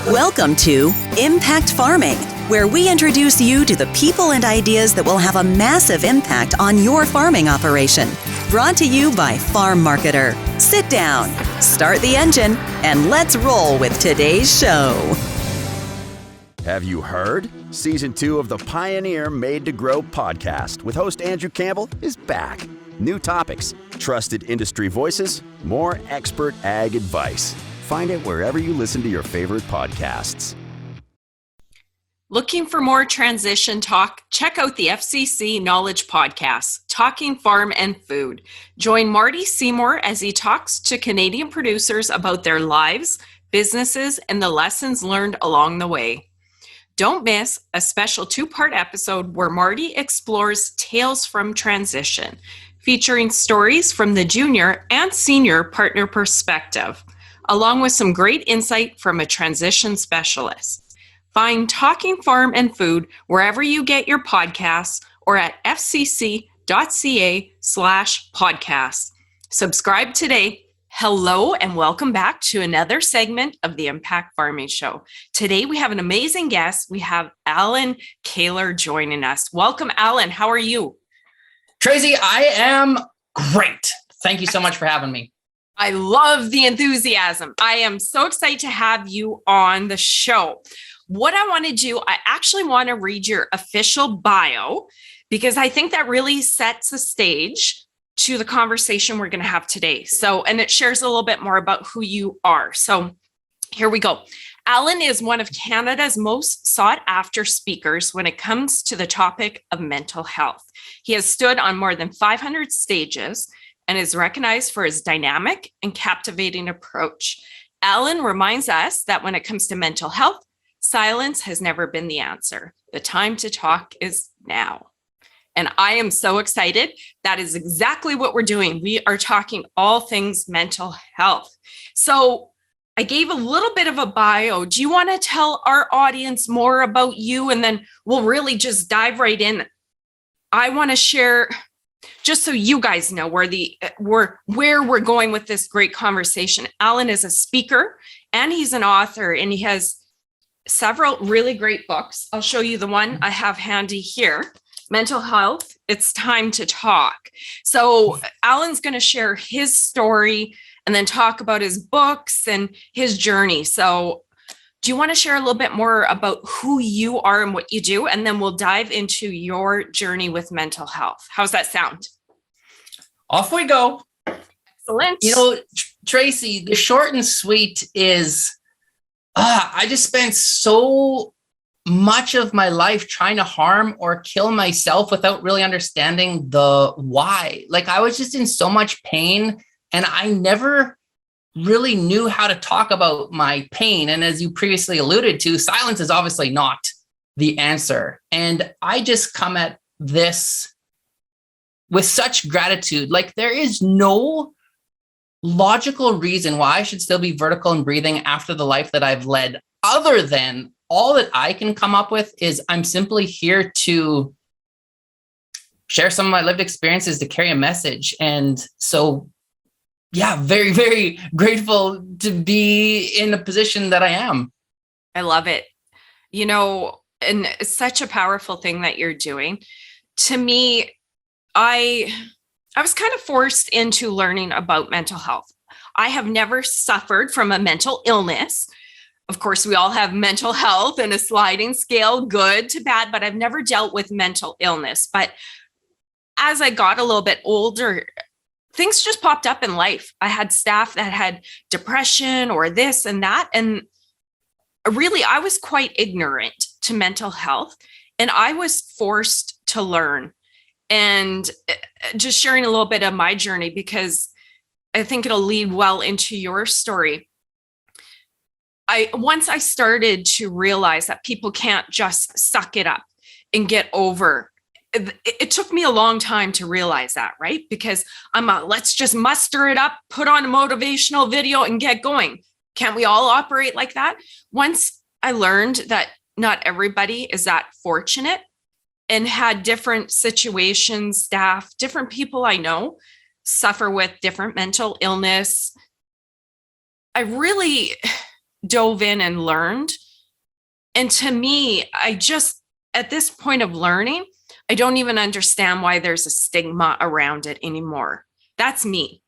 Welcome to Impact Farming, where we introduce you to the people and ideas that will have a massive impact on your farming operation. Brought to you by Farm Marketer. Sit down, start the engine, and let's roll with today's show. Have you heard? Season 2 of the Pioneer Made to Grow podcast with host Andrew Campbell is back. New topics, trusted industry voices, more expert ag advice. Find it wherever you listen to your favorite podcasts. Looking for more transition talk? Check out the FCC Knowledge Podcast, Talking Farm and Food. Join Marty Seymour as he talks to Canadian producers about their lives, businesses, and the lessons learned along the way. Don't miss a special 2-part episode where Marty explores tales from transition, featuring stories from the junior and senior partner perspective, along with some great insight from a transition specialist. Find Talking Farm and Food wherever you get your podcasts or at fcc.ca/podcast. Subscribe today. Hello and welcome back to another segment of the Impact Farming Show. Today we have an amazing guest. We have Allan Kehler joining us. Welcome, Allan. How are you? Tracy, I am great. Thank you so much for having me. I love the enthusiasm. I am so excited to have you on the show. What I want to do, I actually want to read your official bio because I think that really sets the stage to the conversation we're going to have today. And it shares a little bit more about who you are. So here we go. Allan is one of Canada's most sought after speakers when it comes to the topic of mental health. He has stood on more than 500 stages and is recognized for his dynamic and captivating approach. Allan reminds us that when it comes to mental health, silence has never been the answer. The time to talk is now. And I am so excited. That is exactly what we're doing. We are talking all things mental health. So I gave a little bit of a bio. Do you want to tell our audience more about you? And then we'll really just dive right in. I want to share, just so you guys know where we're going with this great conversation. Allan is a speaker and he's an author, and he has several really great books. I'll show you the one I have handy here. Mental Health, It's Time to Talk. So Allan's going to share his story and then talk about his books and his journey. So do you want to share a little bit more about who you are and what you do? And then we'll dive into your journey with mental health. How's that sound? Off we go. Excellent. You know, Tracy, the short and sweet is, I just spent so much of my life trying to harm or kill myself without really understanding the why. Like, I was just in so much pain and I never really knew how to talk about my pain. And as you previously alluded to, silence is obviously not the answer. And I just come at this with such gratitude. Like, there is no logical reason why I should still be vertical and breathing after the life that I've led, other than all that I can come up with is I'm simply here to share some of my lived experiences, to carry a message. And so, yeah, very, very grateful to be in a position that I am. I love it. You know, and it's such a powerful thing that you're doing. To me, I was kind of forced into learning about mental health. I have never suffered from a mental illness. Of course, we all have mental health and a sliding scale, good to bad, but I've never dealt with mental illness. But as I got a little bit older, things just popped up in life. I had staff that had depression or this and that. And really, I was quite ignorant to mental health, and I was forced to learn. And just sharing a little bit of my journey, because I think it'll lead well into your story. Once I started to realize that people can't just suck it up and get over, it took me a long time to realize that, right? Because let's just muster it up, put on a motivational video and get going. Can't we all operate like that? Once I learned that not everybody is that fortunate and had different situations, staff, different people I know suffer with different mental illness, I really dove in and learned. And to me, at this point of learning, I don't even understand why there's a stigma around it anymore. That's me.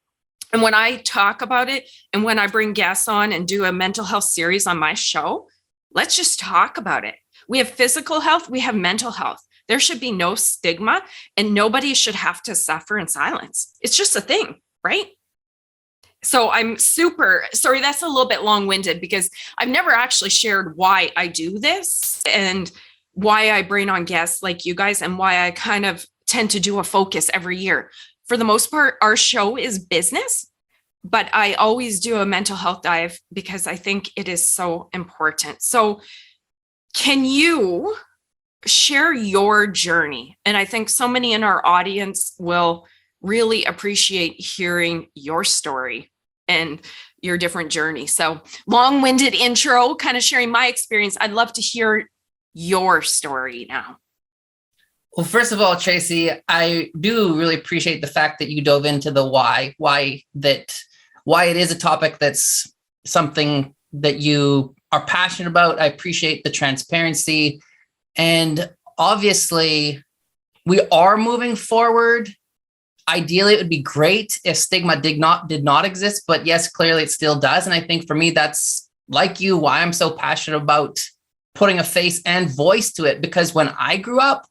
And when I talk about it and when I bring guests on and do a mental health series on my show, let's just talk about it. We have physical health, we have mental health. There should be no stigma and nobody should have to suffer in silence. It's just a thing, right? So I'm super sorry, that's a little bit long-winded because I've never actually shared why I do this and why I bring on guests like you guys and why I kind of tend to do a focus every year. For the most part, our show is business, but I always do a mental health dive because I think it is so important. So can you share your journey? And I think so many in our audience will really appreciate hearing your story and your different journey. So long-winded intro, kind of sharing my experience. I'd love to hear your story now. Well, first of all, Tracy, I do really appreciate the fact that you dove into the why it is a topic that's something that you are passionate about. I appreciate the transparency. And obviously, we are moving forward. Ideally, it would be great if stigma did not exist, but yes, clearly it still does. And I think for me, that's like you, why I'm so passionate about putting a face and voice to it. Because when I grew up,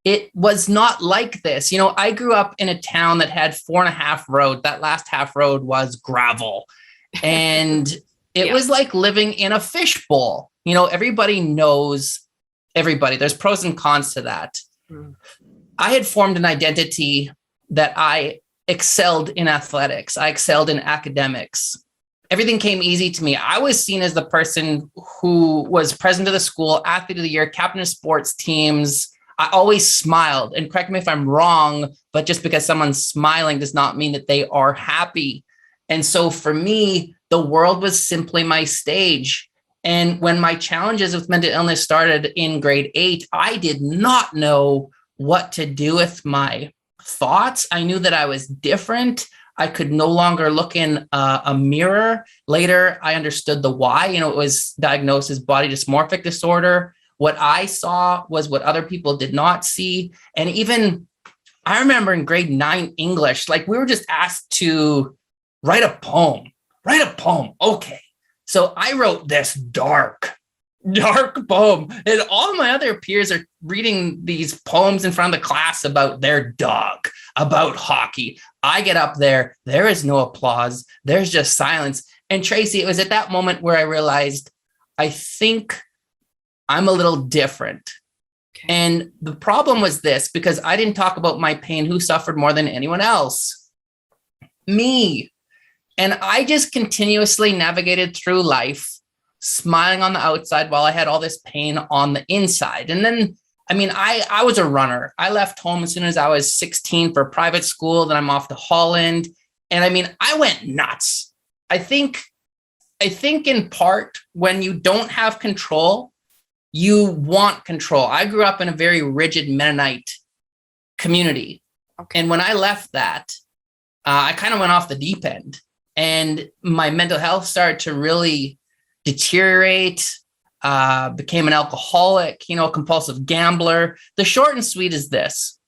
it was not like this. You know, I grew up in a town that had 4.5 road. That last half road was gravel. And it was like living in a fishbowl. You know, everybody knows everybody. There's pros and cons to that. I had formed an identity that I excelled in athletics. I excelled in academics. Everything came easy to me. I was seen as the person who was president of the school, athlete of the year, captain of sports teams. I always smiled, and correct me if I'm wrong, but just because someone's smiling does not mean that they are happy. And so for me, the world was simply my stage. And when my challenges with mental illness started in grade 8, I did not know what to do with my thoughts. I knew that I was different. I could no longer look in a mirror. Later, I understood the why. You know, it was diagnosed as body dysmorphic disorder. What I saw was what other people did not see. And even I remember in grade 9 English, like we were just asked to write a poem. Okay. So I wrote this dark poem. And all my other peers are reading these poems in front of the class about their dog, about hockey. I get up there. There is no applause. There's just silence. And Tracy, it was at that moment where I realized, I think I'm a little different. Okay. And the problem was this, because I didn't talk about my pain. Who suffered more than anyone else? Me. And I just continuously navigated through life, smiling on the outside while I had all this pain on the inside. And then, I mean, I was a runner. I left home as soon as I was 16 for private school. Then I'm off to Holland. And I mean, I went nuts. I think in part when you don't have control, you want control. I grew up in a very rigid Mennonite community. Okay. And when I left that, I kind of went off the deep end. And my mental health started to really deteriorate, became an alcoholic, you know, a compulsive gambler. The short and sweet is this.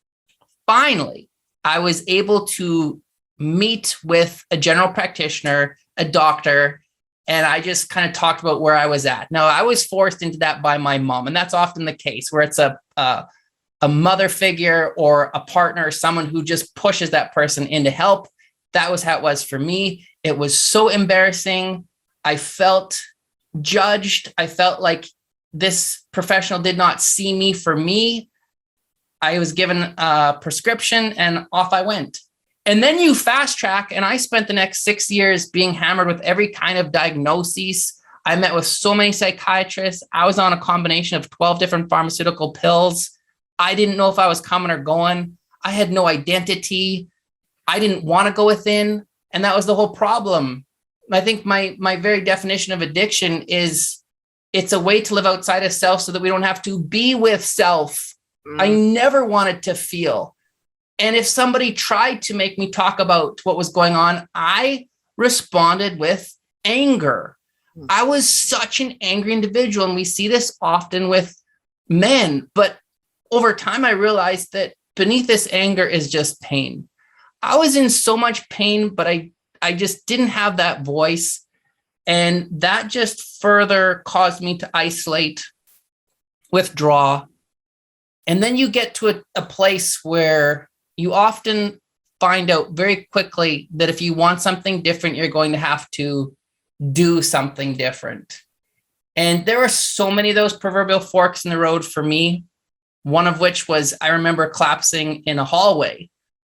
Finally, I was able to meet with a general practitioner, a doctor, and I just kind of talked about where I was at. Now, I was forced into that by my mom, and that's often the case where it's a mother figure or a partner, someone who just pushes that person into help. That was how it was for me. It was so embarrassing. I felt judged. I felt like this professional did not see me for me. I was given a prescription and off I went. And then you fast track, and I spent the next 6 years being hammered with every kind of diagnosis. I met with so many psychiatrists. I was on a combination of 12 different pharmaceutical pills. I didn't know if I was coming or going. I had no identity. I didn't want to go within. And that was the whole problem. I think my very definition of addiction is it's a way to live outside of self so that we don't have to be with self. I never wanted to feel. And if somebody tried to make me talk about what was going on, I responded with anger. I was such an angry individual. And we see this often with men. But over time, I realized that beneath this anger is just pain. I was in so much pain, but I just didn't have that voice. And that just further caused me to isolate, withdraw. And then you get to a place where you often find out very quickly that if you want something different, you're going to have to do something different. And there were so many of those proverbial forks in the road for me. One of which was, I remember collapsing in a hallway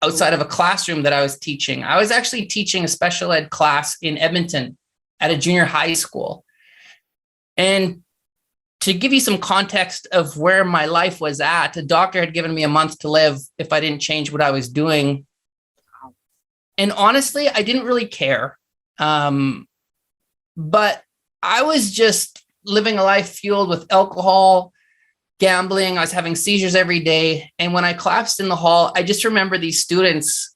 outside of a classroom that I was teaching. I was actually teaching a special ed class in Edmonton at a junior high school. And to give you some context of where my life was at, a doctor had given me a month to live if I didn't change what I was doing. And honestly, I didn't really care. But I was just living a life fueled with alcohol, gambling. I was having seizures every day. And when I collapsed in the hall, I just remember these students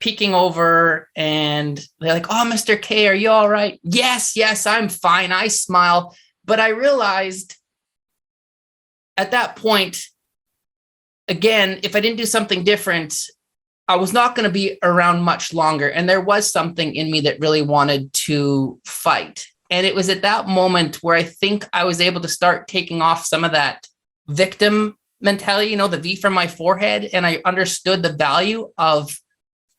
peeking over and they're like, "Oh, Mr. K, are you all right?" Yes, I'm fine. I smile. But I realized at that point, again, if I didn't do something different, I was not going to be around much longer. And there was something in me that really wanted to fight. And it was at that moment where I think I was able to start taking off some of that victim mentality, the V from my forehead. And I understood the value of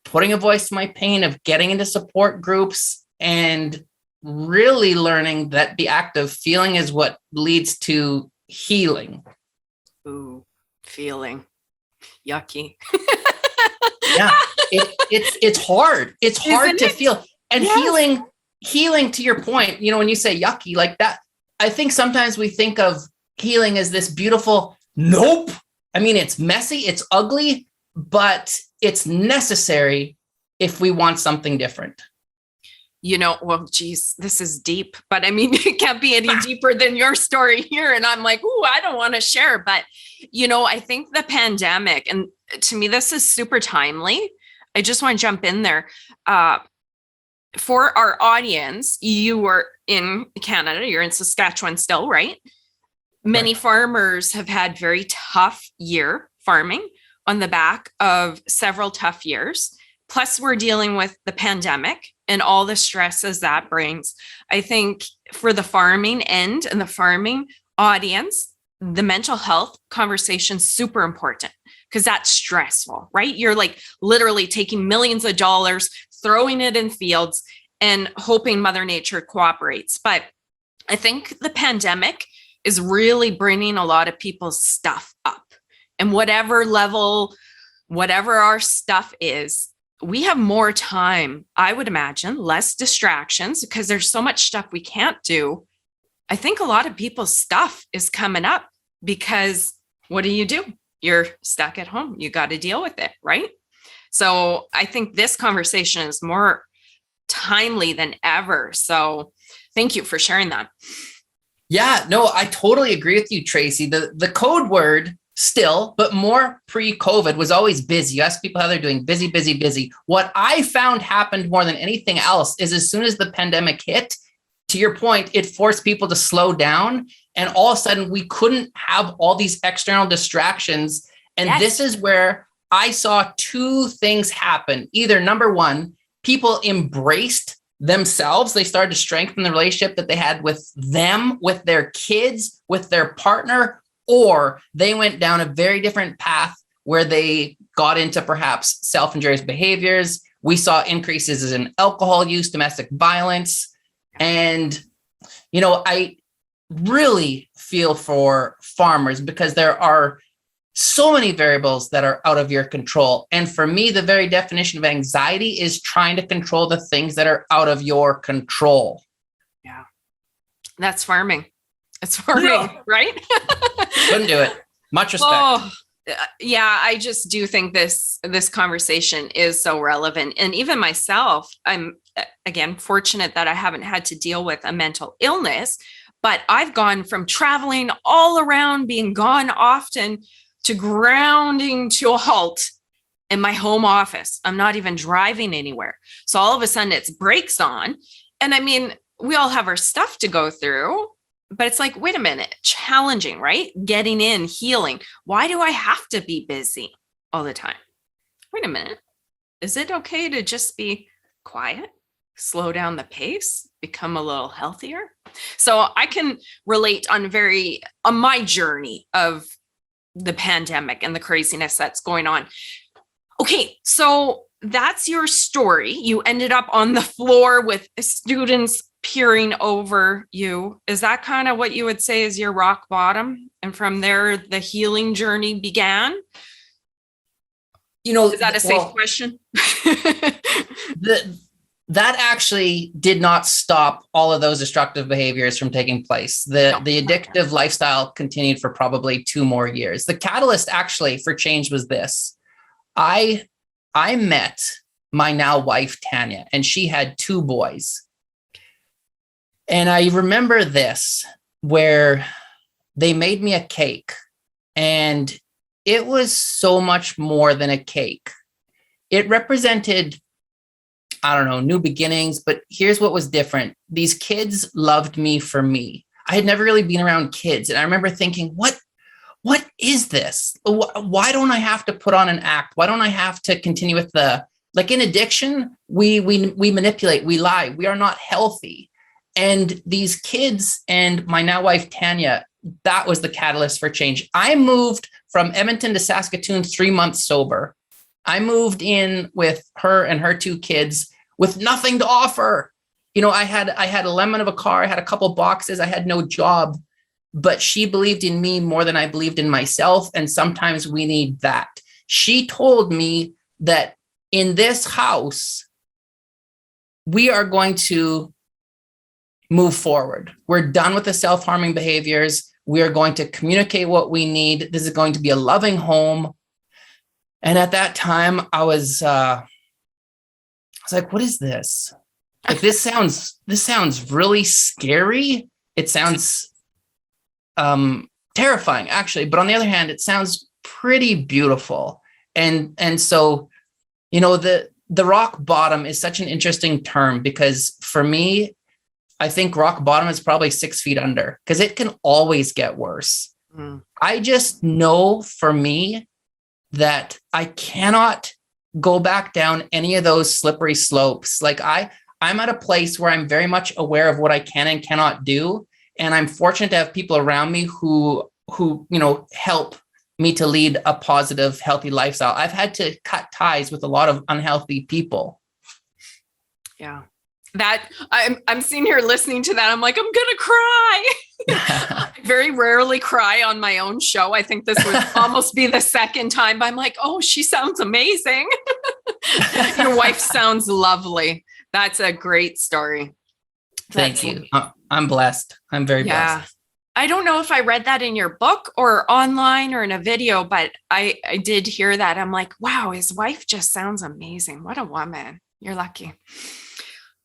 putting a voice to my pain, of getting into support groups, and really learning that the act of feeling is what leads to healing. Ooh, feeling. Yucky. Yeah, it's hard. It's hard to feel. And yes. Healing, to your point, when you say yucky like that, I think sometimes we think of healing as this beautiful, nope. I mean, it's messy, it's ugly, but it's necessary if we want something different. Well, geez, this is deep, but I mean, it can't be any deeper than your story here. And I'm like, ooh, I don't want to share. But, I think the pandemic, and to me, this is super timely. I just want to jump in there. For our audience, you were in Canada, you're in Saskatchewan still, right? Many farmers have had very tough year farming on the back of several tough years. Plus, we're dealing with the pandemic and all the stresses that brings. I think for the farming end and the farming audience, the mental health conversation is super important because that's stressful, right? You're like literally taking millions of dollars, throwing it in fields and hoping Mother Nature cooperates. But I think the pandemic is really bringing a lot of people's stuff up. And whatever level, whatever our stuff is, we have more time, I would imagine, less distractions because there's so much stuff we can't do. I think a lot of people's stuff is coming up because what do? You're stuck at home. You got to deal with it, right? So I think this conversation is more timely than ever. So thank you for sharing that. Yeah, no, I totally agree with you, Tracy. The code word still, but more pre-COVID, was always busy. You ask people how they're doing, busy, busy, busy. What I found happened more than anything else is as soon as the pandemic hit, to your point, it forced people to slow down. And all of a sudden, we couldn't have all these external distractions. And This is where I saw two things happen. Either number one, people embraced themselves. They started to strengthen the relationship that they had with them, with their kids, with their partner, or they went down a very different path where they got into perhaps self-injurious behaviors. We saw increases in alcohol use, domestic violence. And, I really feel for farmers because there are so many variables that are out of your control. And for me, the very definition of anxiety is trying to control the things that are out of your control. Yeah. That's farming. It's farming, right? Couldn't do it. Much respect. Oh, yeah, I just do think this conversation is so relevant. And even myself, I'm, again, fortunate that I haven't had to deal with a mental illness, but I've gone from traveling all around, being gone often, to grounding to a halt in my home office. I'm not even driving anywhere. So all of a sudden it's brakes on. And I mean, we all have our stuff to go through, but it's like, wait a minute, challenging, right? Getting in, healing. Why do I have to be busy all the time? Wait a minute. Is it okay to just be quiet, slow down the pace, become a little healthier? So I can relate on my journey of the pandemic and the craziness that's going on. Okay, so that's your story. You ended up on the floor with students peering over you. Is that kind of what you would say is your rock bottom? And from there, the healing journey began? Is that a safe question? That actually did not stop all of those destructive behaviors from taking place. The addictive lifestyle continued for probably 2 more years. The catalyst actually for change was this. I met my now wife, Tanya, and she had 2 boys. And I remember this, where they made me a cake, and it was so much more than a cake. It represented, I don't know, new beginnings, but here's what was different. These kids loved me for me. I had never really been around kids. And I remember thinking, what is this? Why don't I have to put on an act? Why don't I have to continue with like in addiction, we manipulate, we lie, we are not healthy. And these kids and my now wife, Tanya, that was the catalyst for change. I moved from Edmonton to Saskatoon 3 months sober. I moved in with her and her 2 kids with nothing to offer. I had a lemon of a car. I had a couple boxes. I had no job, but she believed in me more than I believed in myself. And sometimes we need that. She told me that in this house, we are going to move forward. We're done with the self-harming behaviors. We are going to communicate what we need. This is going to be a loving home. And at that time, I was like, what is this? Like, this sounds really scary. It sounds terrifying, actually. But on the other hand, it sounds pretty beautiful. And so, the rock bottom is such an interesting term, because for me, I think rock bottom is probably 6 feet under, because it can always get worse. I just know for me that I cannot go back down any of those slippery slopes. Like I'm at a place where I'm very much aware of what I can and cannot do. And I'm fortunate to have people around me who help me to lead a positive, healthy lifestyle. I've had to cut ties with a lot of unhealthy people. Yeah. That I'm sitting here listening to that. I'm like, I'm going to cry. I very rarely cry on my own show. I think this would almost be the second time, but I'm like, oh, she sounds amazing. Your wife sounds lovely. That's a great story. Thank you. I'm blessed. I'm very blessed. I don't know if I read that in your book or online or in a video, but I did hear that. I'm like, wow, his wife just sounds amazing. What a woman. You're lucky.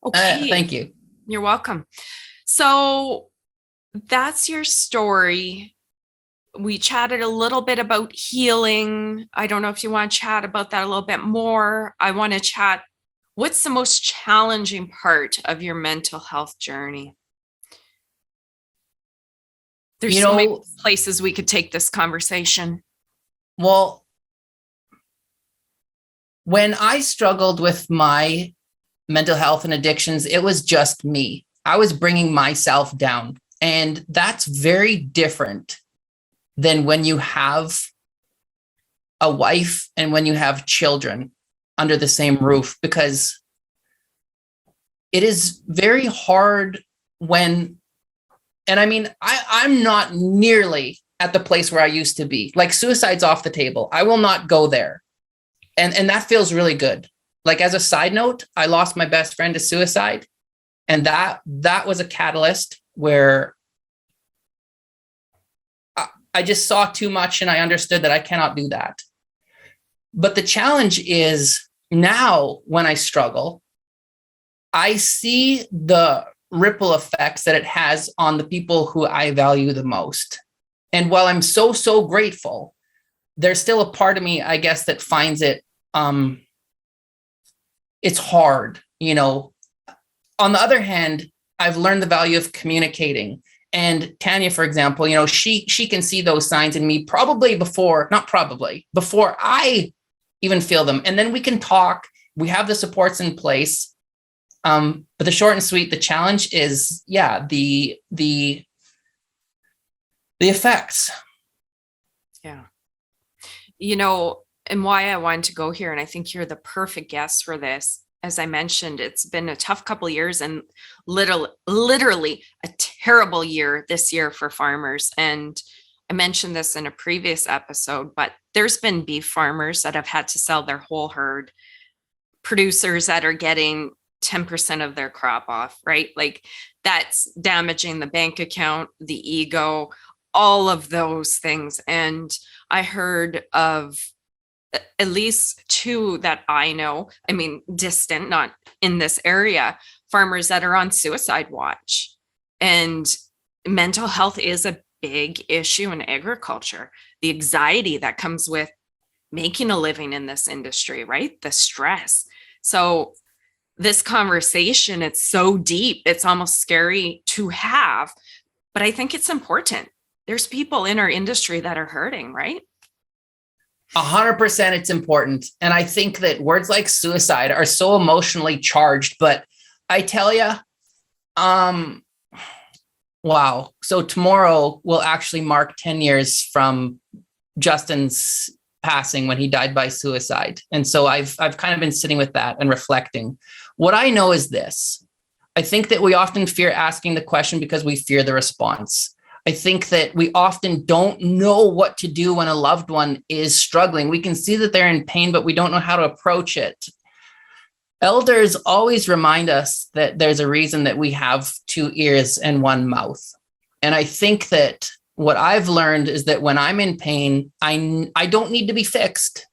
Okay. Thank you. You're welcome. So that's your story. We chatted a little bit about healing. I don't know if you want to chat about that a little bit more. I want to chat. What's the most challenging part of your mental health journey? There's so many places we could take this conversation. Well, when I struggled with my mental health and addictions, it was just me. I was bringing myself down. And that's very different than when you have a wife and when you have children under the same roof, because it is very hard when, and I mean, I'm not nearly at the place where I used to be. Like, suicide's off the table. I will not go there. And that feels really good. Like, as a side note, I lost my best friend to suicide. And that was a catalyst where I just saw too much and I understood that I cannot do that. But the challenge is now when I struggle, I see the ripple effects that it has on the people who I value the most. And while I'm so grateful, there's still a part of me, I guess, that finds it, it's hard, On the other hand, I've learned the value of communicating. And Tanya, for example, she can see those signs in me before I even feel them. And then we can talk. We have the supports in place. But the short and sweet, the challenge is, the effects. Yeah. And why I wanted to go here, and I think you're the perfect guest for this. As I mentioned, it's been a tough couple of years and literally a terrible year this year for farmers. And I mentioned this in a previous episode, but there's been beef farmers that have had to sell their whole herd, producers that are getting 10% of their crop off, right? Like that's damaging the bank account, the ego, all of those things. And I heard of at least two that I know, distant, not in this area, farmers that are on suicide watch. And mental health is a big issue in agriculture. The anxiety that comes with making a living in this industry, right? The stress. So this conversation, it's so deep, it's almost scary to have, but I think it's important. There's people in our industry that are hurting, right? 100% it's important. And I think that words like suicide are so emotionally charged, but I tell you, wow. So tomorrow will actually mark 10 years from Justin's passing when he died by suicide. And so I've kind of been sitting with that and reflecting. What I know is this. I think that we often fear asking the question because we fear the response. I think that we often don't know what to do when a loved one is struggling. We can see that they're in pain, but we don't know how to approach it. Elders always remind us that there's a reason that we have two ears and one mouth. And I think that what I've learned is that when I'm in pain, I don't need to be fixed.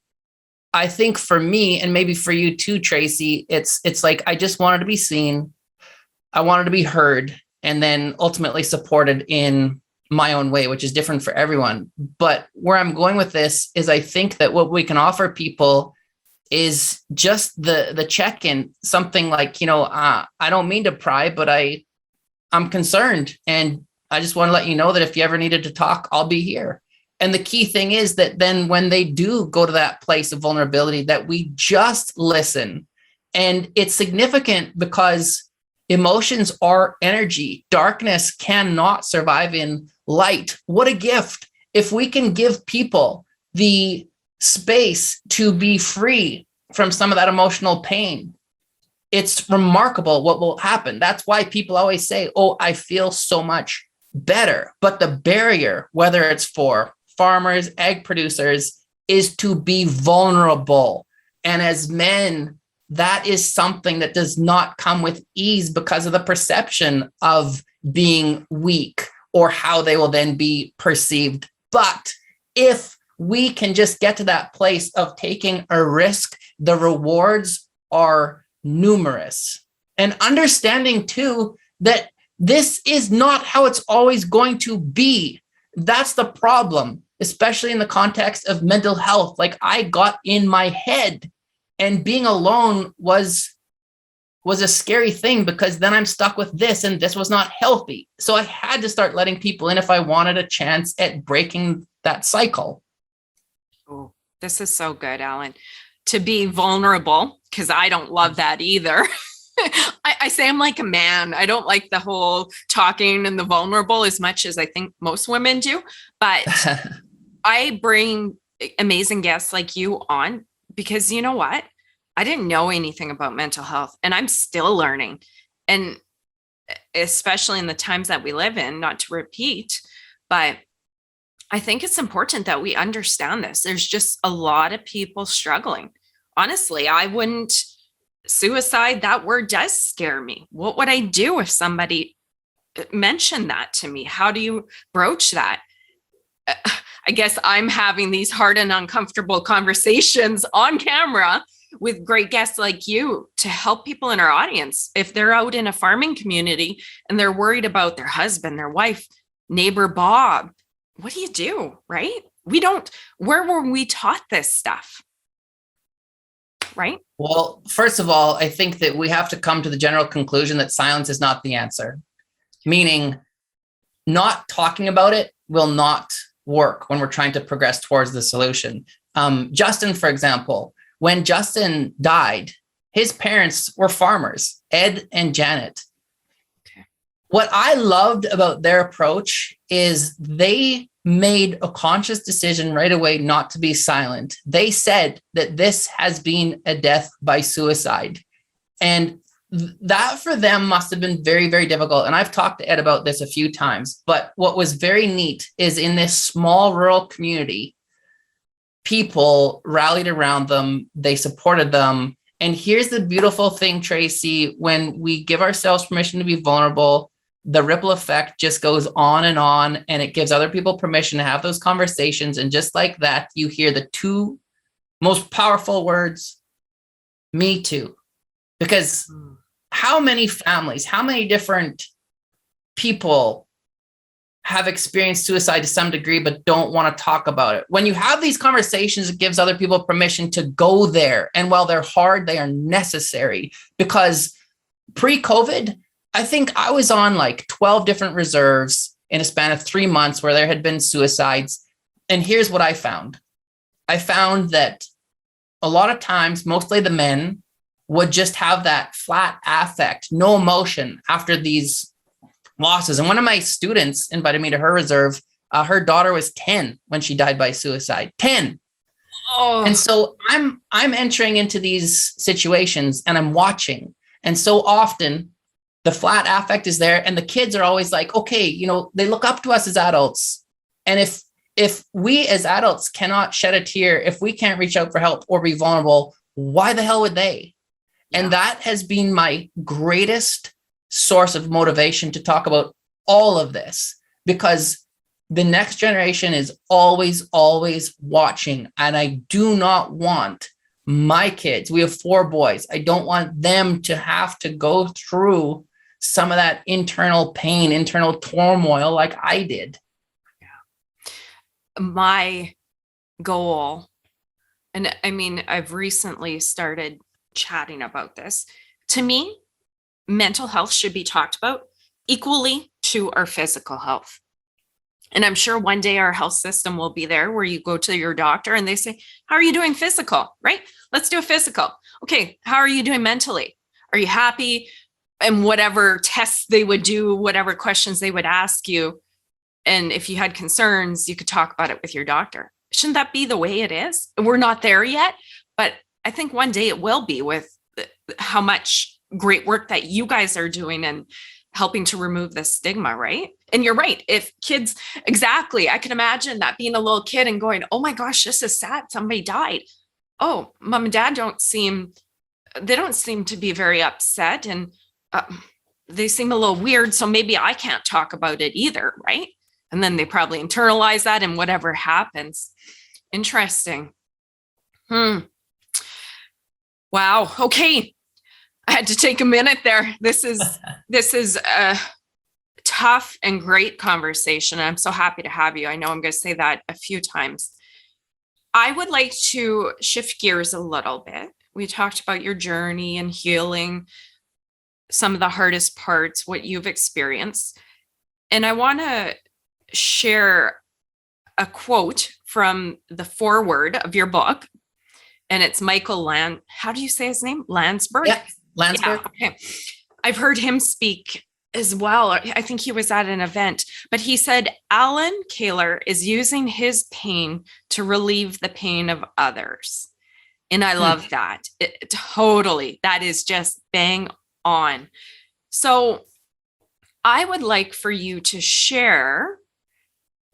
I think for me, and maybe for you too, Tracy, it's like I just wanted to be seen. I wanted to be heard, and then ultimately supported in my own way, which is different for everyone. But where I'm going with this is I think that what we can offer people is just the check-in, something like, I don't mean to pry, but I'm concerned. And I just want to let you know that if you ever needed to talk, I'll be here. And the key thing is that then when they do go to that place of vulnerability, that we just listen. And it's significant because emotions are energy. Darkness cannot survive in light. What a gift. If we can give people the space to be free from some of that emotional pain, it's remarkable what will happen. That's why people always say, oh, I feel so much better. But the barrier, whether it's for farmers, egg producers, is to be vulnerable. And as men, that is something that does not come with ease because of the perception of being weak or how they will then be perceived. But if we can just get to that place of taking a risk, the rewards are numerous. And understanding too that this is not how it's always going to be. That's the problem, especially in the context of mental health. Like I got in my head, and being alone was a scary thing because then I'm stuck with this, and this was not healthy. So I had to start letting people in if I wanted a chance at breaking that cycle. Oh, this is so good, Allan. To be vulnerable, because I don't love that either. I say I'm like a man. I don't like the whole talking and the vulnerable as much as I think most women do. But I bring amazing guests like you on because you know what? I didn't know anything about mental health, and I'm still learning. And especially in the times that we live in, not to repeat, but I think it's important that we understand this. There's just a lot of people struggling. Honestly, suicide, that word does scare me. What would I do if somebody mentioned that to me? How do you broach that? I guess I'm having these hard and uncomfortable conversations on camera with great guests like you to help people in our audience. If they're out in a farming community and they're worried about their husband, their wife, neighbor Bob, what do, right? Where were we taught this stuff? right? Well, first of all, I think that we have to come to the general conclusion that silence is not the answer, meaning not talking about it will not work when we're trying to progress towards the solution. Justin, for example, when Justin died, his parents were farmers, Ed and Janet. Okay. What I loved about their approach is they made a conscious decision right away not to be silent. They said that this has been a death by suicide. And that for them must have been very, very difficult. And I've talked to Ed about this a few times. But what was very neat is in this small rural community, people rallied around them, they supported them. And here's the beautiful thing, Tracy, when we give ourselves permission to be vulnerable, the ripple effect just goes on, and it gives other people permission to have those conversations. And just like that, you hear the two most powerful words, me too. Because how many families, how many different people have experienced suicide to some degree, but don't want to talk about it? When you have these conversations, it gives other people permission to go there. And while they're hard, they are necessary. Because pre-COVID, I think I was on like 12 different reserves in a span of 3 months where there had been suicides. And here's what I found. I found that a lot of times, mostly the men would just have that flat affect, no emotion after these losses. And one of my students invited me to her reserve. Her daughter was 10 when she died by suicide. 10. Oh. And so I'm entering into these situations and I'm watching. And so often the flat affect is there, and the kids are always like, okay, you know, they look up to us as adults. And if we as adults cannot shed a tear, if we can't reach out for help or be vulnerable, why the hell would they? Yeah. And that has been my greatest source of motivation to talk about all of this, because the next generation is always, always watching. And I do not want my kids, we have 4 boys, I don't want them to have to go through some of that internal pain, internal turmoil like I did. Yeah. My goal, and I mean, I've recently started chatting about this. To me, mental health should be talked about equally to our physical health. And I'm sure one day our health system will be there where you go to your doctor and they say, how are you doing physical, right? Let's do a physical. Okay, how are you doing mentally? Are you happy? And whatever tests they would do, whatever questions they would ask you. And if you had concerns, you could talk about it with your doctor. Shouldn't that be the way it is? We're not there yet, but I think one day it will be, with how much great work that you guys are doing and helping to remove the stigma, right? And you're right. If kids, exactly, I can imagine that, being a little kid and going, oh my gosh, this is sad, somebody died. Oh, mom and dad don't seem to be very upset, and they seem a little weird, so maybe I can't talk about it either, right? And then they probably internalize that, and whatever happens. Interesting. Wow. Okay. I had to take a minute there. This is a tough and great conversation. I'm so happy to have you. I know I'm going to say that a few times. I would like to shift gears a little bit. We talked about your journey and healing, some of the hardest parts, what you've experienced. And I want to share a quote from the foreword of your book. And it's Michael how do you say his name? Landsberg? Yeah, Landsberg. Yeah, okay. I've heard him speak as well. I think he was at an event, but he said, Allan Kehler is using his pain to relieve the pain of others. And I love that. Totally. That is just bang on. So I would like for you to share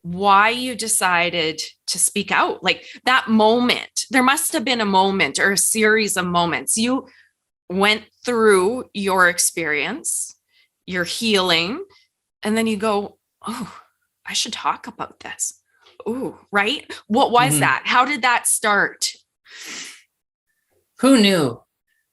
why you decided to speak out, like that moment. There must have been a moment or a series of moments. You went through your experience, your healing, and then you go, oh, I should talk about this. Oh, right? What was that? How did that start? Who knew?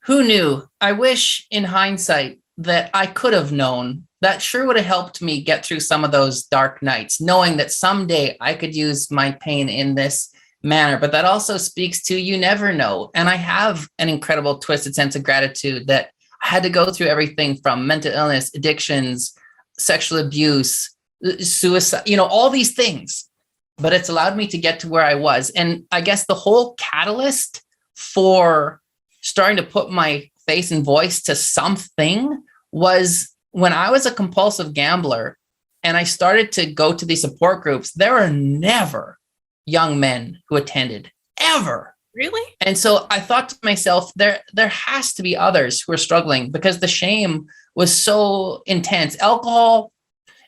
Who knew? I wish in hindsight that I could have known. That sure would have helped me get through some of those dark nights, knowing that someday I could use my pain in this manner, but that also speaks to you never know. And I have an incredible twisted sense of gratitude that I had to go through everything from mental illness, addictions, sexual abuse, suicide, all these things. But it's allowed me to get to where I was. And I guess the whole catalyst for starting to put my face and voice to something was when I was a compulsive gambler and I started to go to these support groups. There were never young men who attended, ever. Really? And so I thought to myself, there has to be others who are struggling, because the shame was so intense. Alcohol,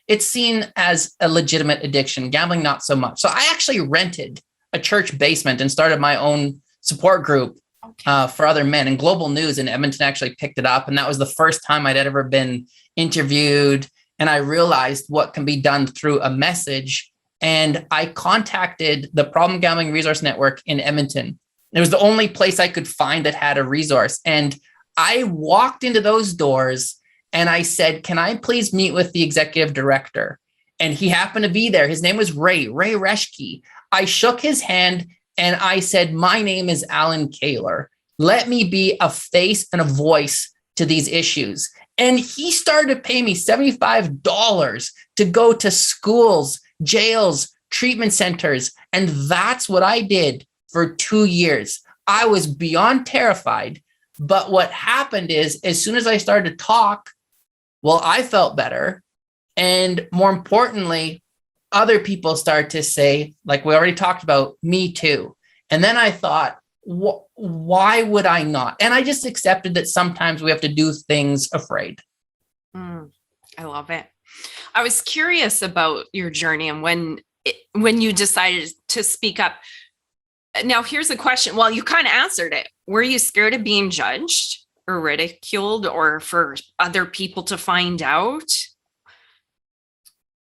it's seen as a legitimate addiction. Gambling, not so much. So I actually rented a church basement and started my own support group for other men. And Global News in Edmonton actually picked it up. And that was the first time I'd ever been interviewed. And I realized what can be done through a message. And I contacted the Problem Gambling Resource Network in Edmonton. It was the only place I could find that had a resource. And I walked into those doors and I said, can I please meet with the executive director? And he happened to be there. His name was Ray Reschke. I shook his hand and I said, my name is Allan Kehler. Let me be a face and a voice to these issues. And he started to pay me $75 to go to schools, jails, treatment centers. And that's what I did for 2 years. I was beyond terrified. But what happened is, as soon as I started to talk, well, I felt better. And more importantly, other people start to say, like we already talked about, me too. And then I thought, why would I not? And I just accepted that sometimes we have to do things afraid. I love it. I was curious about your journey and when you decided to speak up. Now, here's the question. Well, you kind of answered it. Were you scared of being judged or ridiculed or for other people to find out?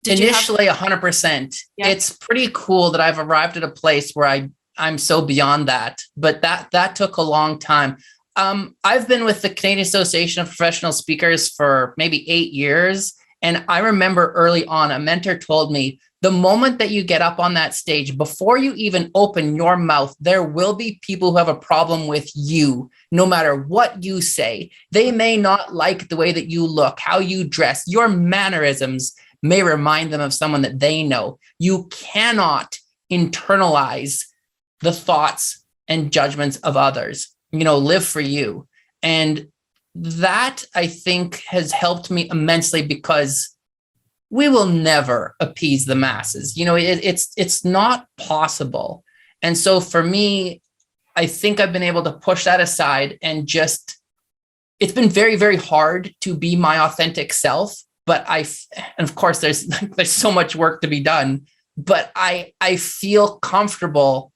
Initially, 100%. Yeah. It's pretty cool that I've arrived at a place where I'm so beyond that, but that took a long time. I've been with the Canadian Association of Professional Speakers for maybe 8 years. And I remember early on, a mentor told me, the moment that you get up on that stage, before you even open your mouth, there will be people who have a problem with you, no matter what you say. They may not like the way that you look, how you dress, your mannerisms may remind them of someone that they know. You cannot internalize the thoughts and judgments of others. Live for you. And that, I think, has helped me immensely, because we will never appease the masses. It's not possible. And so for me, I think I've been able to push that aside and it's been very, very hard to be my authentic self. But and of course, there's so much work to be done, but I feel comfortable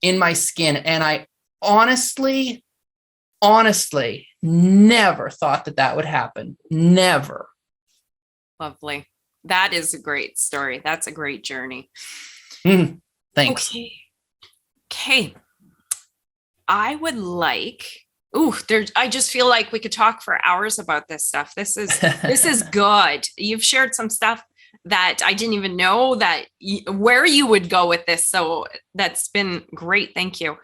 in my skin. And I honestly never thought that would happen. Never. Lovely. That is a great story. That's a great journey. Thanks. Okay. I would like, I just feel like we could talk for hours about this stuff. This is good. You've shared some stuff that I didn't even know where you would go with this. So that's been great. Thank you.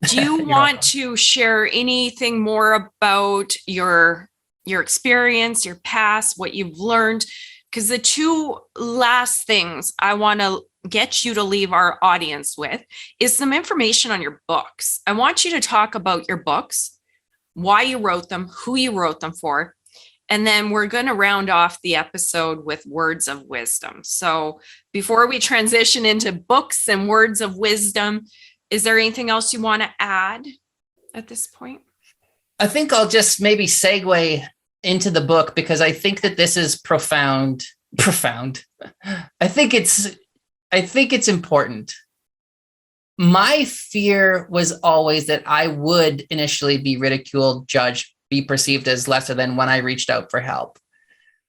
Do you want to share anything more about your experience, your past, what you've learned? Because the two last things I want to get you to leave our audience with is some information on your books. I want you to talk about your books, why you wrote them, who you wrote them for, and then we're going to round off the episode with words of wisdom. So before we transition into books and words of wisdom, is there anything else you want to add at this point? I think I'll just maybe segue into the book, because I think that this is profound. I think it's important. My fear was always that I would initially be ridiculed, judged, be perceived as lesser than when I reached out for help.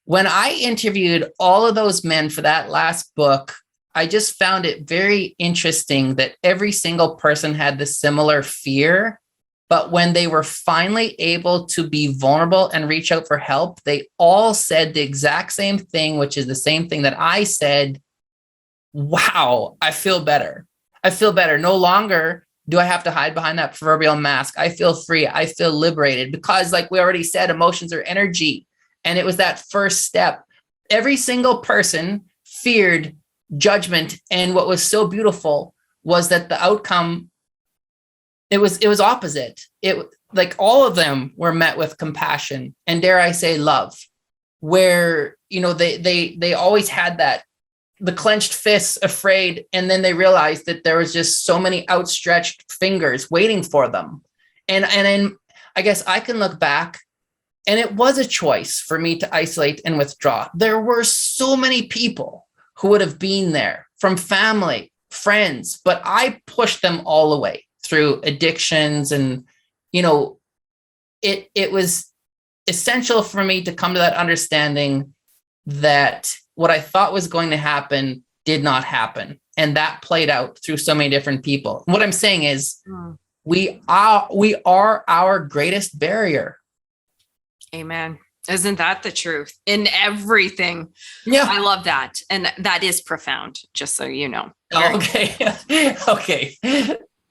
When I interviewed all of those men for that last book, I just found it very interesting that every single person had the similar fear. But when they were finally able to be vulnerable and reach out for help, they all said the exact same thing, which is the same thing that I said. Wow, I feel better. I feel better. No longer do I have to hide behind that proverbial mask. I feel free. I feel liberated because, like we already said, emotions are energy. And it was that first step. Every single person feared judgment. And what was so beautiful was that the outcome, it was opposite. It, like, all of them were met with compassion and, dare I say, love, where, you know, they always had that, the clenched fists, afraid, and then they realized that there was just so many outstretched fingers waiting for them. And I guess I can look back, and it was a choice for me to isolate and withdraw. There were so many people who would have been there, from family, friends, but I pushed them all away through addictions. And, you know, it was essential for me to come to that understanding that what I thought was going to happen did not happen. And that played out through so many different people. What I'm saying is we are our greatest barrier. Amen. Isn't that the truth in everything? Yeah. I love that. And that is profound, just so you know. Okay. Okay.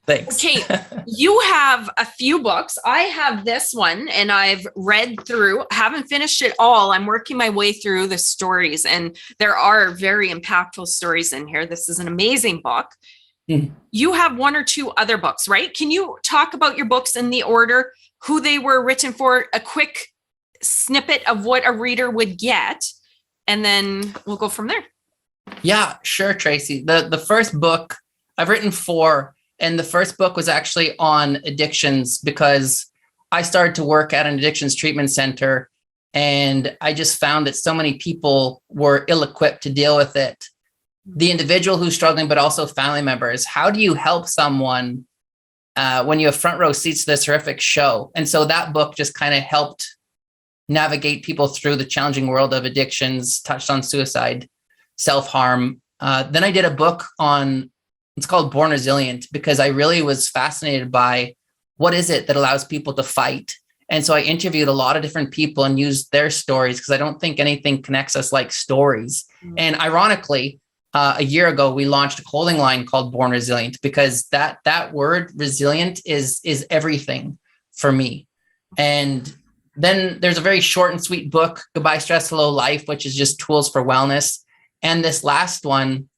Thanks. Okay. You have a few books. I have this one and I've read through, haven't finished it all. I'm working my way through the stories, and there are very impactful stories in here. This is an amazing book. You have one or two other books, right? Can you talk about your books in the order, who they were written for, a quick snippet of what a reader would get, and then we'll go from there. Yeah, sure, Tracy. The first book, I've written 4, and the first book was actually on addictions, because I started to work at an addictions treatment center, and I just found that so many people were ill-equipped to deal with it. The individual who's struggling, but also family members. How do you help someone when you have front row seats to this horrific show? And so that book just kind of helped navigate people through the challenging world of addictions, touched on suicide, self-harm. Then I did a book on, it's called Born Resilient, because I really was fascinated by what is it that allows people to fight. And so I interviewed a lot of different people and used their stories, because I don't think anything connects us like stories. And ironically, a year ago, we launched a clothing line called Born Resilient, because that word resilient is everything for me. And then there's a very short and sweet book, Goodbye Stress, Hello Life, which is just tools for wellness. And this last one,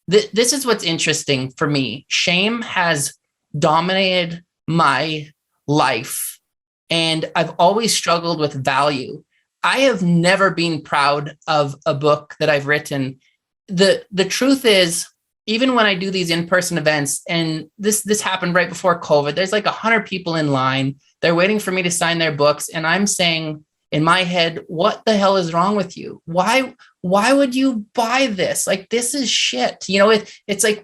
this is what's interesting for me. Shame has dominated my life, and I've always struggled with value. I have never been proud of a book that I've written. The truth is, even when I do these in-person events, and this happened right before COVID, there's like 100 people in line. They're waiting for me to sign their books. And I'm saying in my head, what the hell is wrong with you? Why would you buy this? Like, this is shit. You know, it's like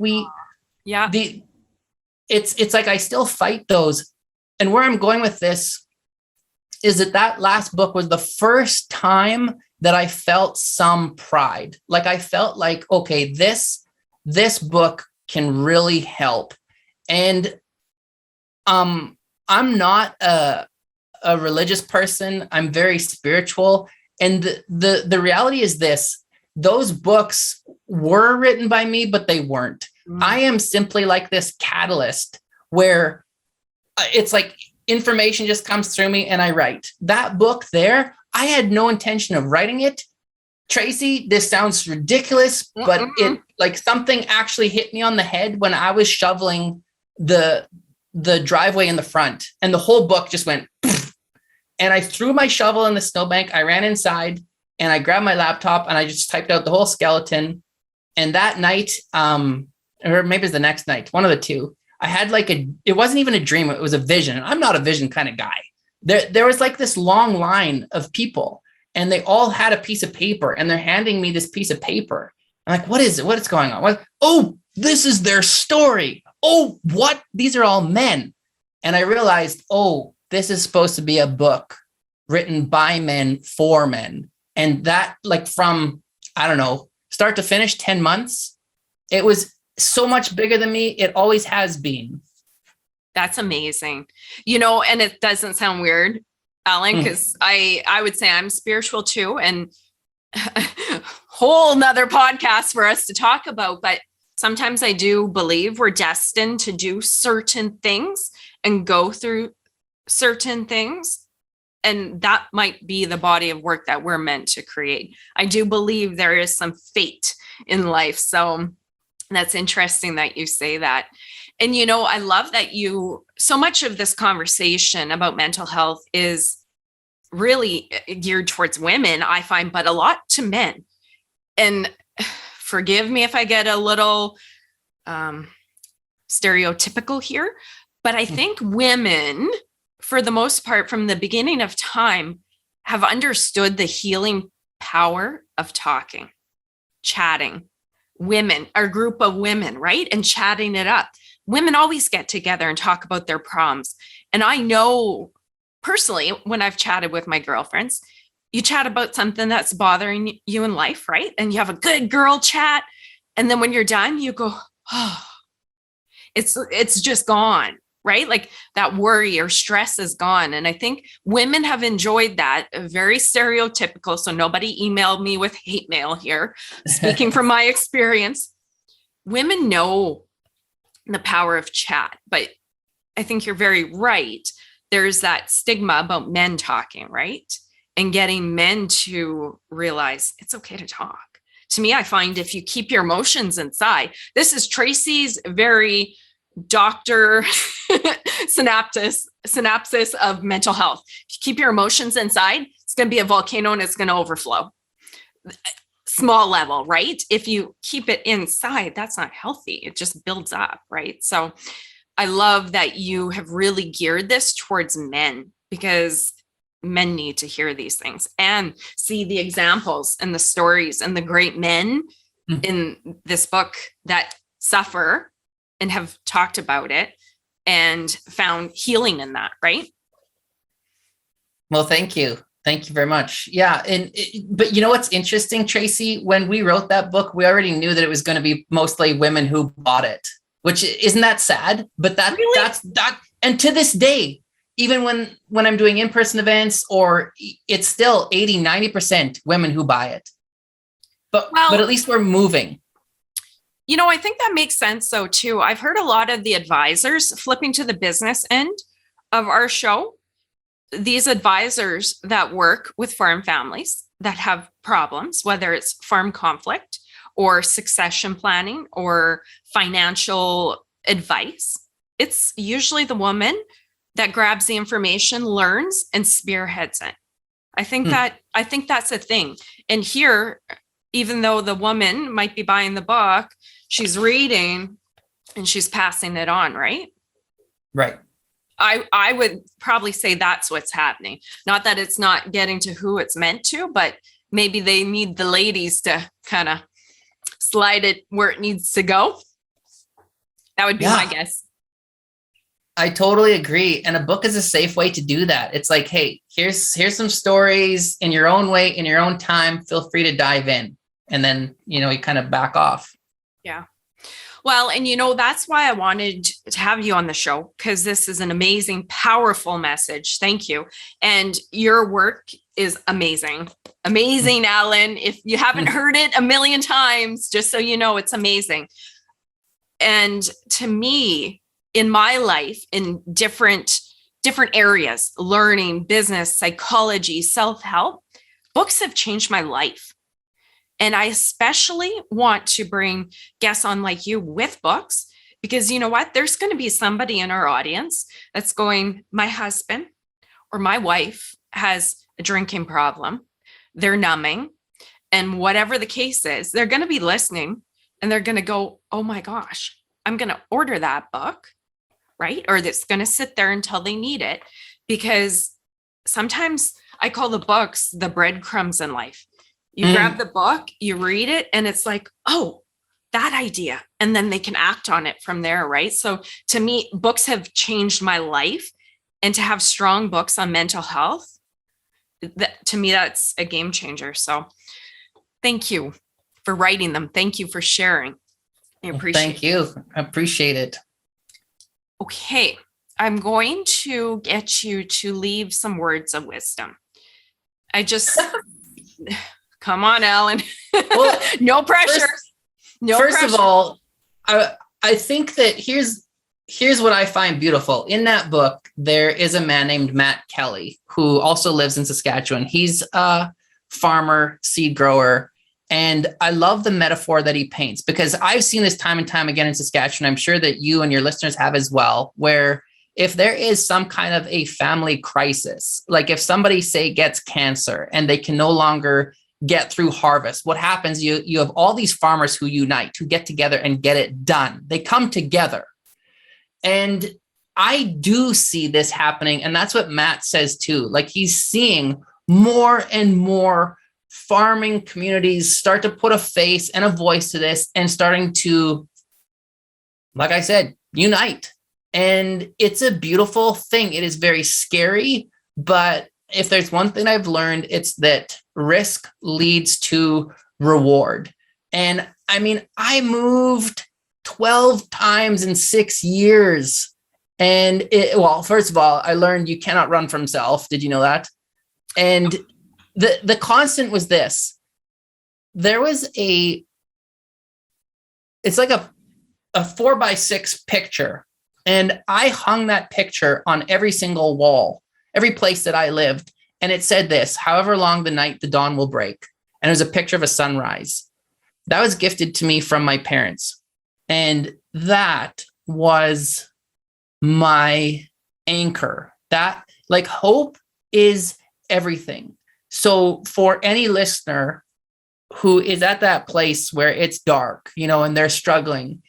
it's like I still fight those. And where I'm going with this is that last book was the first time that I felt some pride. Like, I felt like, okay, this book can really help. And I'm not a religious person. I'm very spiritual. And the reality is this: those books were written by me, but they weren't. I am simply like this catalyst where it's like information just comes through me and I write. That book there, I had no intention of writing it. Tracy, this sounds ridiculous, but it, like, something actually hit me on the head when I was shoveling the driveway in the front, and the whole book just went poof, and I threw my shovel in the snowbank. I ran inside and I grabbed my laptop and I just typed out the whole skeleton. And that night, or maybe it was the next night, one of the two, I had like it wasn't even a dream. It was a vision. I'm not a vision kind of guy. There was like this long line of people, and they all had a piece of paper, and they're handing me this piece of paper. I'm like, what is it? What is going on? What? Oh, this is their story. Oh, what? These are all men. And I realized, oh, this is supposed to be a book written by men for men. And that, like, from, I don't know, start to finish, 10 months, it was so much bigger than me. It always has been. That's amazing. You know, and it doesn't sound weird, Allan, because I would say I'm spiritual too, and whole nother podcast for us to talk about. But sometimes I do believe we're destined to do certain things and go through certain things. And that might be the body of work that we're meant to create. I do believe there is some fate in life. So that's interesting that you say that. And, I love that so much of this conversation about mental health is really geared towards women, I find, but a lot to men. And forgive me if I get a little stereotypical here, but I think women, for the most part, from the beginning of time, have understood the healing power of talking, chatting. Women, our group of women, right? And chatting it up. Women always get together and talk about their problems. And I know personally, when I've chatted with my girlfriends, you chat about something that's bothering you in life, right? And you have a good girl chat. And then when you're done, you go, oh, it's just gone, right? Like that worry or stress is gone. And I think women have enjoyed that, very stereotypical. So nobody emailed me with hate mail here. Speaking from my experience, women know the power of chat, but I think you're very right. There's that stigma about men talking, right? And getting men to realize it's okay to talk. To me, I find if you keep your emotions inside, this is Tracy's very doctor synopsis of mental health. If you keep your emotions inside, it's going to be a volcano and it's going to overflow. Small level, right? If you keep it inside, that's not healthy. It just builds up, right? So I love that you have really geared this towards men, because men need to hear these things and see the examples and the stories and the great men in this book that suffer and have talked about it and found healing in that, right? Well, thank you. Thank you very much. Yeah. But you know what's interesting, Tracy? When we wrote that book, we already knew that it was going to be mostly women who bought it, which isn't that sad? But that's that. And to this day, even when I'm doing in-person events, or it's still 80, 90% women who buy it. But at least we're moving. I think that makes sense though, too. I've heard a lot of the advisors flipping to the business end of our show. These advisors that work with farm families that have problems, whether it's farm conflict or succession planning or financial advice, it's usually the woman that grabs the information, learns, and spearheads it. I think that's a thing. And here, even though the woman might be buying the book, she's reading and she's passing it on, right? Right. I would probably say that's what's happening. Not that it's not getting to who it's meant to, but maybe they need the ladies to kind of slide it where it needs to go. That would be my guess. I totally agree. And a book is a safe way to do that. It's like, hey, here's some stories in your own way, in your own time. Feel free to dive in. And then, you kind of back off. Yeah. Well, and that's why I wanted to have you on the show, because this is an amazing, powerful message. Thank you. And your work is amazing. Amazing, Allan. If you haven't heard it a million times, just so you know, it's amazing. And to me, in my life, in different areas, learning, business, psychology, self-help, books have changed my life. And I especially want to bring guests on like you with books, because you know what? There's going to be somebody in our audience that's going, my husband or my wife has a drinking problem. They're numbing. And whatever the case is, they're going to be listening and they're going to go, oh my gosh, I'm going to order that book, right? Or it's going to sit there until they need it. Because sometimes I call the books the breadcrumbs in life. You grab the book, you read it, and it's like, oh, that idea. And then they can act on it from there, right? So to me, books have changed my life. And to have strong books on mental health, to me, that's a game changer. So thank you for writing them. Thank you for sharing. I appreciate it. Thank you. I appreciate it. Okay. I'm going to get you to leave some words of wisdom. Come on, Allan. Well, no pressure. First of all, I think that here's what I find beautiful. In that book, there is a man named Matt Kelly who also lives in Saskatchewan. He's a farmer, seed grower. And I love the metaphor that he paints, because I've seen this time and time again in Saskatchewan. I'm sure that you and your listeners have as well, where if there is some kind of a family crisis, like if somebody, say, gets cancer and they can no longer get through harvest, what happens? You have all these farmers who unite, who get together and get it done. They come together. And I do see this happening. And that's what Matt says too. Like, he's seeing more and more farming communities start to put a face and a voice to this and starting to, like I said, unite. And it's a beautiful thing. It is very scary, but if there's one thing I've learned, it's that risk leads to reward. And I mean, I moved 12 times in 6 years. And well, first of all, I learned you cannot run from self. Did you know that? And the constant was this. There was it's like a 4x6 picture. And I hung that picture on every single wall, every place that I lived. And it said this: however long the night, the dawn will break. And it was a picture of a sunrise. That was gifted to me from my parents. And that was my anchor. That, like, hope is everything. So for any listener who is at that place where it's dark, and they're struggling,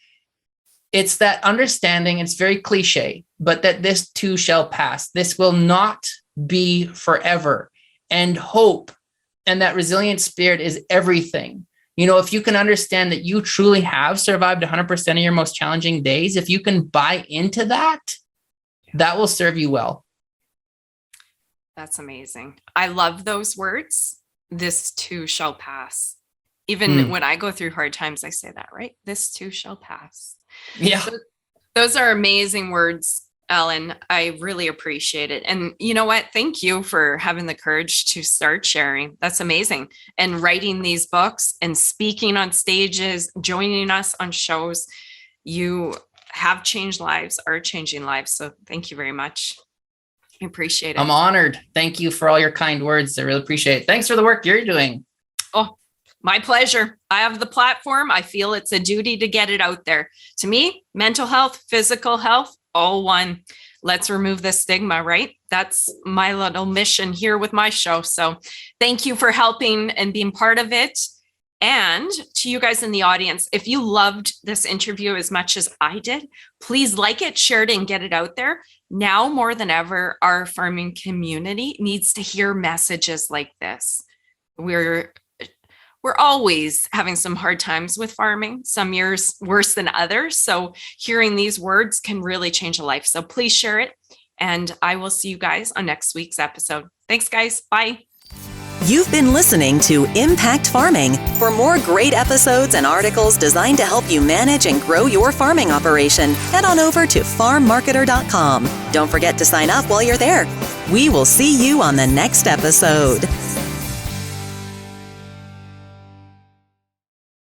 it's that understanding. It's very cliche, but that this too shall pass. This will not be forever. And hope and that resilient spirit is everything. If you can understand that you truly have survived 100% of your most challenging days, if you can buy into that, that will serve you well. That's amazing. I love those words. This too shall pass. Even when I go through hard times, I say that, right? This too shall pass. Yeah. Those are amazing words, Allan. I really appreciate it. And you know what? Thank you for having the courage to start sharing. That's amazing. And writing these books and speaking on stages, joining us on shows. You have changed lives, are changing lives. So thank you very much. I appreciate it. I'm honored. Thank you for all your kind words. I really appreciate it. Thanks for the work you're doing. Oh, my pleasure. I have the platform. I feel it's a duty to get it out there. To me, mental health, physical health, all one. Let's remove the stigma, right? That's my little mission here with my show. So thank you for helping and being part of it. And to you guys in the audience, if you loved this interview as much as I did, please like it, share it, and get it out there. Now more than ever, our farming community needs to hear messages like this. We're always having some hard times with farming, some years worse than others. So hearing these words can really change a life. So please share it. And I will see you guys on next week's episode. Thanks, guys. Bye. You've been listening to Impact Farming. For more great episodes and articles designed to help you manage and grow your farming operation, head on over to farmmarketer.com. Don't forget to sign up while you're there. We will see you on the next episode.